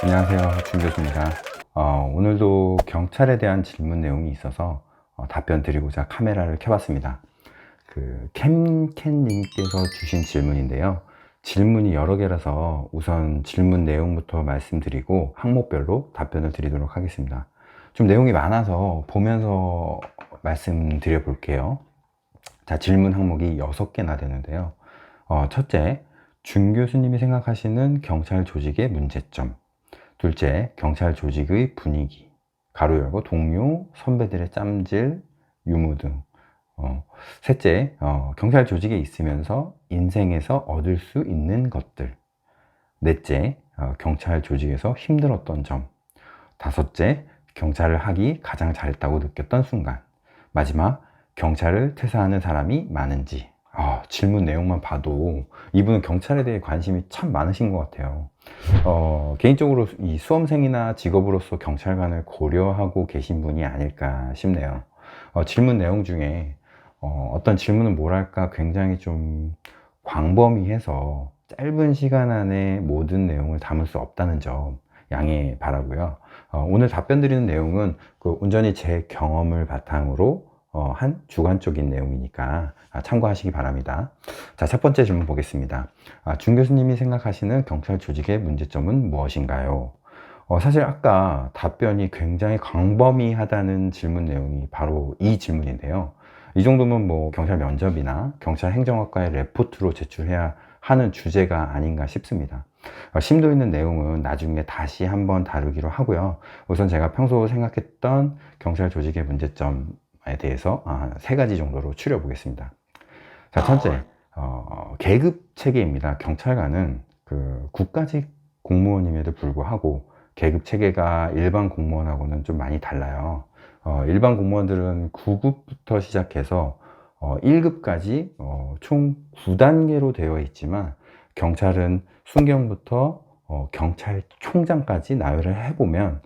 안녕하세요. 준 교수입니다. 오늘도 경찰에 대한 질문 내용이 있어서 답변 드리고자 카메라를 켜봤습니다. 캠캔님께서 주신 질문인데요. 질문이 여러 개라서 우선 질문 내용부터 말씀드리고 항목별로 답변을 드리도록 하겠습니다. 좀 내용이 많아서 보면서 말씀드려 볼게요. 자, 질문 항목이 6개나 되는데요. 첫째, 준 교수님이 생각하시는 경찰 조직의 문제점. 둘째, 경찰 조직의 분위기, 가로 열고 동료, 선배들의 짬질, 유무 등. 셋째, 경찰 조직에 있으면서 인생에서 얻을 수 있는 것들. 넷째, 경찰 조직에서 힘들었던 점. 다섯째, 경찰을 하기 가장 잘했다고 느꼈던 순간. 마지막, 경찰을 퇴사하는 사람이 많은지. 질문 내용만 봐도 이분은 경찰에 대해 관심이 참 많으신 것 같아요. 개인적으로 이 수험생이나 직업으로서 경찰관을 고려하고 계신 분이 아닐까 싶네요. 질문 내용 중에 어떤 질문은 뭐랄까 굉장히 좀 광범위해서 짧은 시간 안에 모든 내용을 담을 수 없다는 점 양해 바라고요. 오늘 답변 드리는 내용은 온전히 제 경험을 바탕으로 한 주관적인 내용이니까 참고하시기 바랍니다. 자, 첫 번째 질문 보겠습니다. 준 교수님이 생각하시는 경찰 조직의 문제점은 무엇인가요? 사실 아까 답변이 굉장히 광범위하다는 질문 내용이 바로 이 질문인데요. 이 정도면 뭐 경찰 면접이나 경찰 행정학과의 레포트로 제출해야 하는 주제가 아닌가 싶습니다. 심도 있는 내용은 나중에 다시 한번 다루기로 하고요. 우선 제가 평소 생각했던 경찰 조직의 문제점에 대해서 3가지 정도로 추려 보겠습니다. 자, 첫째, 계급 체계입니다. 경찰관은 국가직 공무원임에도 불구하고 계급 체계가 일반 공무원하고는 좀 많이 달라요. 일반 공무원들은 9급부터 시작해서 1급까지 총 9단계로 되어 있지만 경찰은 순경부터 경찰총장까지 나열을 해보면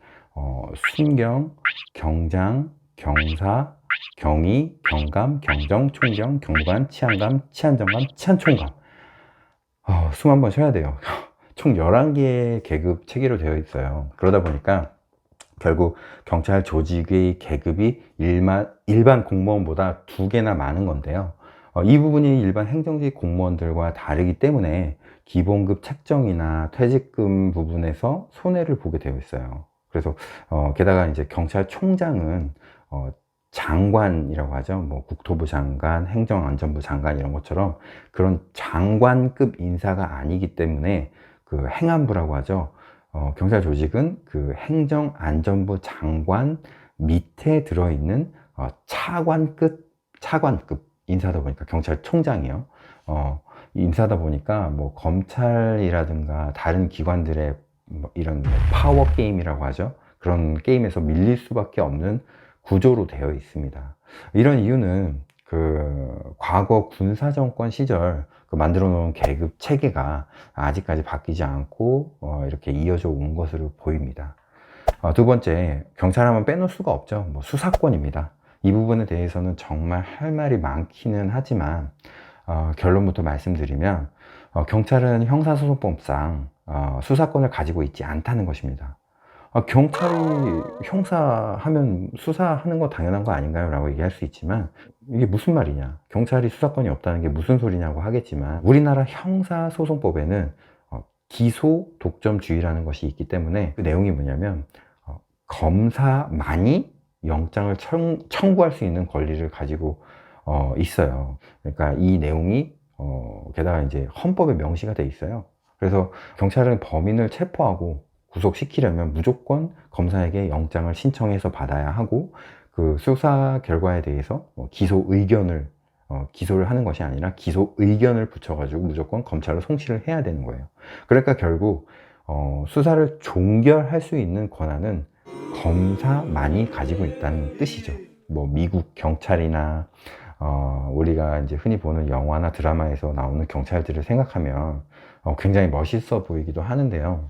순경, 경장, 경사, 경위, 경감, 경정, 총경, 경무관, 치안감, 치안정감, 치안총감. 숨 한번 쉬어야 돼요. 총 11개의 계급 체계로 되어 있어요. 그러다 보니까 결국 경찰 조직의 계급이 일반 공무원보다 2개나 많은 건데요. 이 부분이 일반 행정직 공무원들과 다르기 때문에 기본급 책정이나 퇴직금 부분에서 손해를 보게 되어 있어요. 그래서 게다가 이제 경찰총장은 장관이라고 하죠. 뭐 국토부 장관, 행정안전부 장관 이런 것처럼 그런 장관급 인사가 아니기 때문에 행안부라고 하죠. 경찰 조직은 행정안전부 장관 밑에 들어있는 차관급 인사다 보니까 경찰총장이요. 인사다 보니까 뭐 검찰이라든가 다른 기관들의 뭐 이런 파워 게임이라고 하죠. 그런 게임에서 밀릴 수밖에 없는 구조로 되어 있습니다. 이런 이유는 과거 군사정권 시절 만들어 놓은 계급 체계가 아직까지 바뀌지 않고 이렇게 이어져 온 것으로 보입니다. 두 번째, 경찰하면 빼놓을 수가 없죠. 뭐 수사권입니다. 이 부분에 대해서는 정말 할 말이 많기는 하지만 결론부터 말씀드리면 경찰은 형사소송법상 수사권을 가지고 있지 않다는 것입니다. 경찰이 형사하면 수사하는 거 당연한 거 아닌가요? 라고 얘기할 수 있지만 이게 무슨 말이냐, 경찰이 수사권이 없다는 게 무슨 소리냐고 하겠지만 우리나라 형사소송법에는 기소 독점주의라는 것이 있기 때문에 그 내용이 뭐냐면 검사만이 영장을 청구할 수 있는 권리를 가지고 있어요. 그러니까 이 내용이 게다가 이제 헌법에 명시가 돼 있어요. 그래서 경찰은 범인을 체포하고 구속시키려면 무조건 검사에게 영장을 신청해서 받아야 하고 수사 결과에 대해서 기소 의견을 기소를 하는 것이 아니라 기소 의견을 붙여가지고 무조건 검찰로 송치를 해야 되는 거예요. 그러니까 결국 수사를 종결할 수 있는 권한은 검사만이 가지고 있다는 뜻이죠. 뭐 미국 경찰이나 우리가 이제 흔히 보는 영화나 드라마에서 나오는 경찰들을 생각하면 굉장히 멋있어 보이기도 하는데요.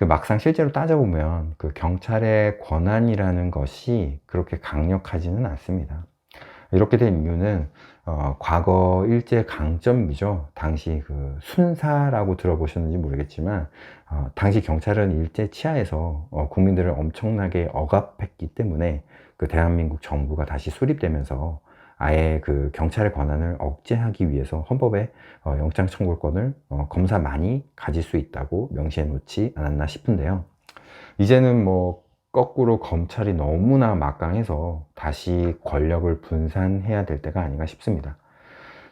막상 실제로 따져보면 경찰의 권한이라는 것이 그렇게 강력하지는 않습니다. 이렇게 된 이유는 과거 일제 강점기죠. 당시 그 순사라고 들어보셨는지 모르겠지만, 당시 경찰은 일제 치하에서 국민들을 엄청나게 억압했기 때문에 그 대한민국 정부가 다시 수립되면서 아예 그 경찰의 권한을 억제하기 위해서 헌법에 영장 청구권을 검사만이 가질 수 있다고 명시해 놓지 않았나 싶은데요. 이제는 뭐 거꾸로 검찰이 너무나 막강해서 다시 권력을 분산해야 될 때가 아닌가 싶습니다.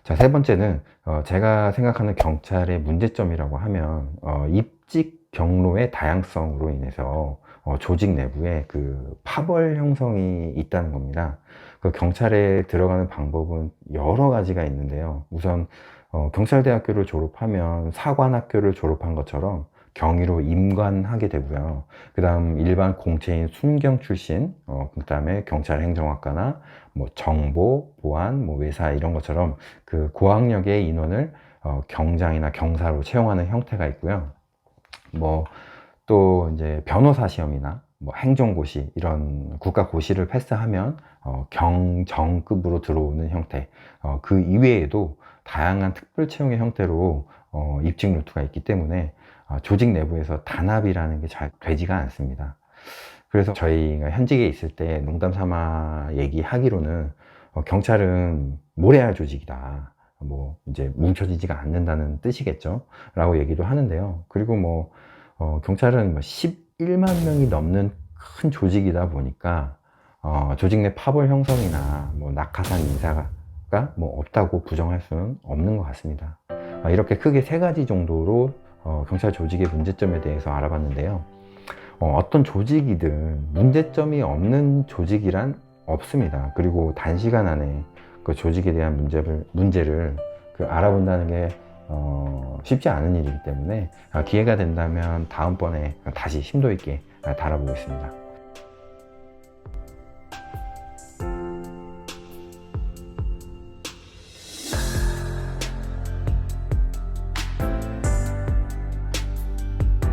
자, 세 번째는 제가 생각하는 경찰의 문제점이라고 하면 입직 경로의 다양성으로 인해서 조직 내부에 그 파벌 형성이 있다는 겁니다. 그 경찰에 들어가는 방법은 여러 가지가 있는데요. 우선 경찰대학교를 졸업하면 사관학교를 졸업한 것처럼 경위로 임관하게 되고요. 그 다음 일반 공채인 순경 출신, 그 다음에 경찰행정학과나 뭐 정보, 보안, 뭐 외사 이런 것처럼 그 고학력의 인원을 경장이나 경사로 채용하는 형태가 있고요. 뭐 또 이제 변호사 시험이나 뭐 행정고시 이런 국가고시를 패스하면 경정급으로 들어오는 형태, 그 이외에도 다양한 특별 채용의 형태로 입직 루트가 있기 때문에 조직 내부에서 단합이라는 게 잘 되지가 않습니다. 그래서 저희가 현직에 있을 때 농담 삼아 얘기하기로는 경찰은 모래알 조직이다. 뭐 이제 뭉쳐지지가 않는다는 뜻이겠죠. 라고 얘기도 하는데요. 그리고 뭐 경찰은 뭐 11만 명이 넘는 큰 조직이다 보니까 조직 내 파벌 형성이나 뭐 낙하산 인사가 뭐 없다고 부정할 수는 없는 것 같습니다. 이렇게 크게 세 가지 정도로 경찰 조직의 문제점에 대해서 알아봤는데요. 어떤 조직이든 문제점이 없는 조직이란 없습니다. 그리고 단시간 안에 그 조직에 대한 문제를 그 알아본다는 게 쉽지 않은 일이기 때문에 기회가 된다면 다음번에 다시 심도 있게 다뤄보겠습니다.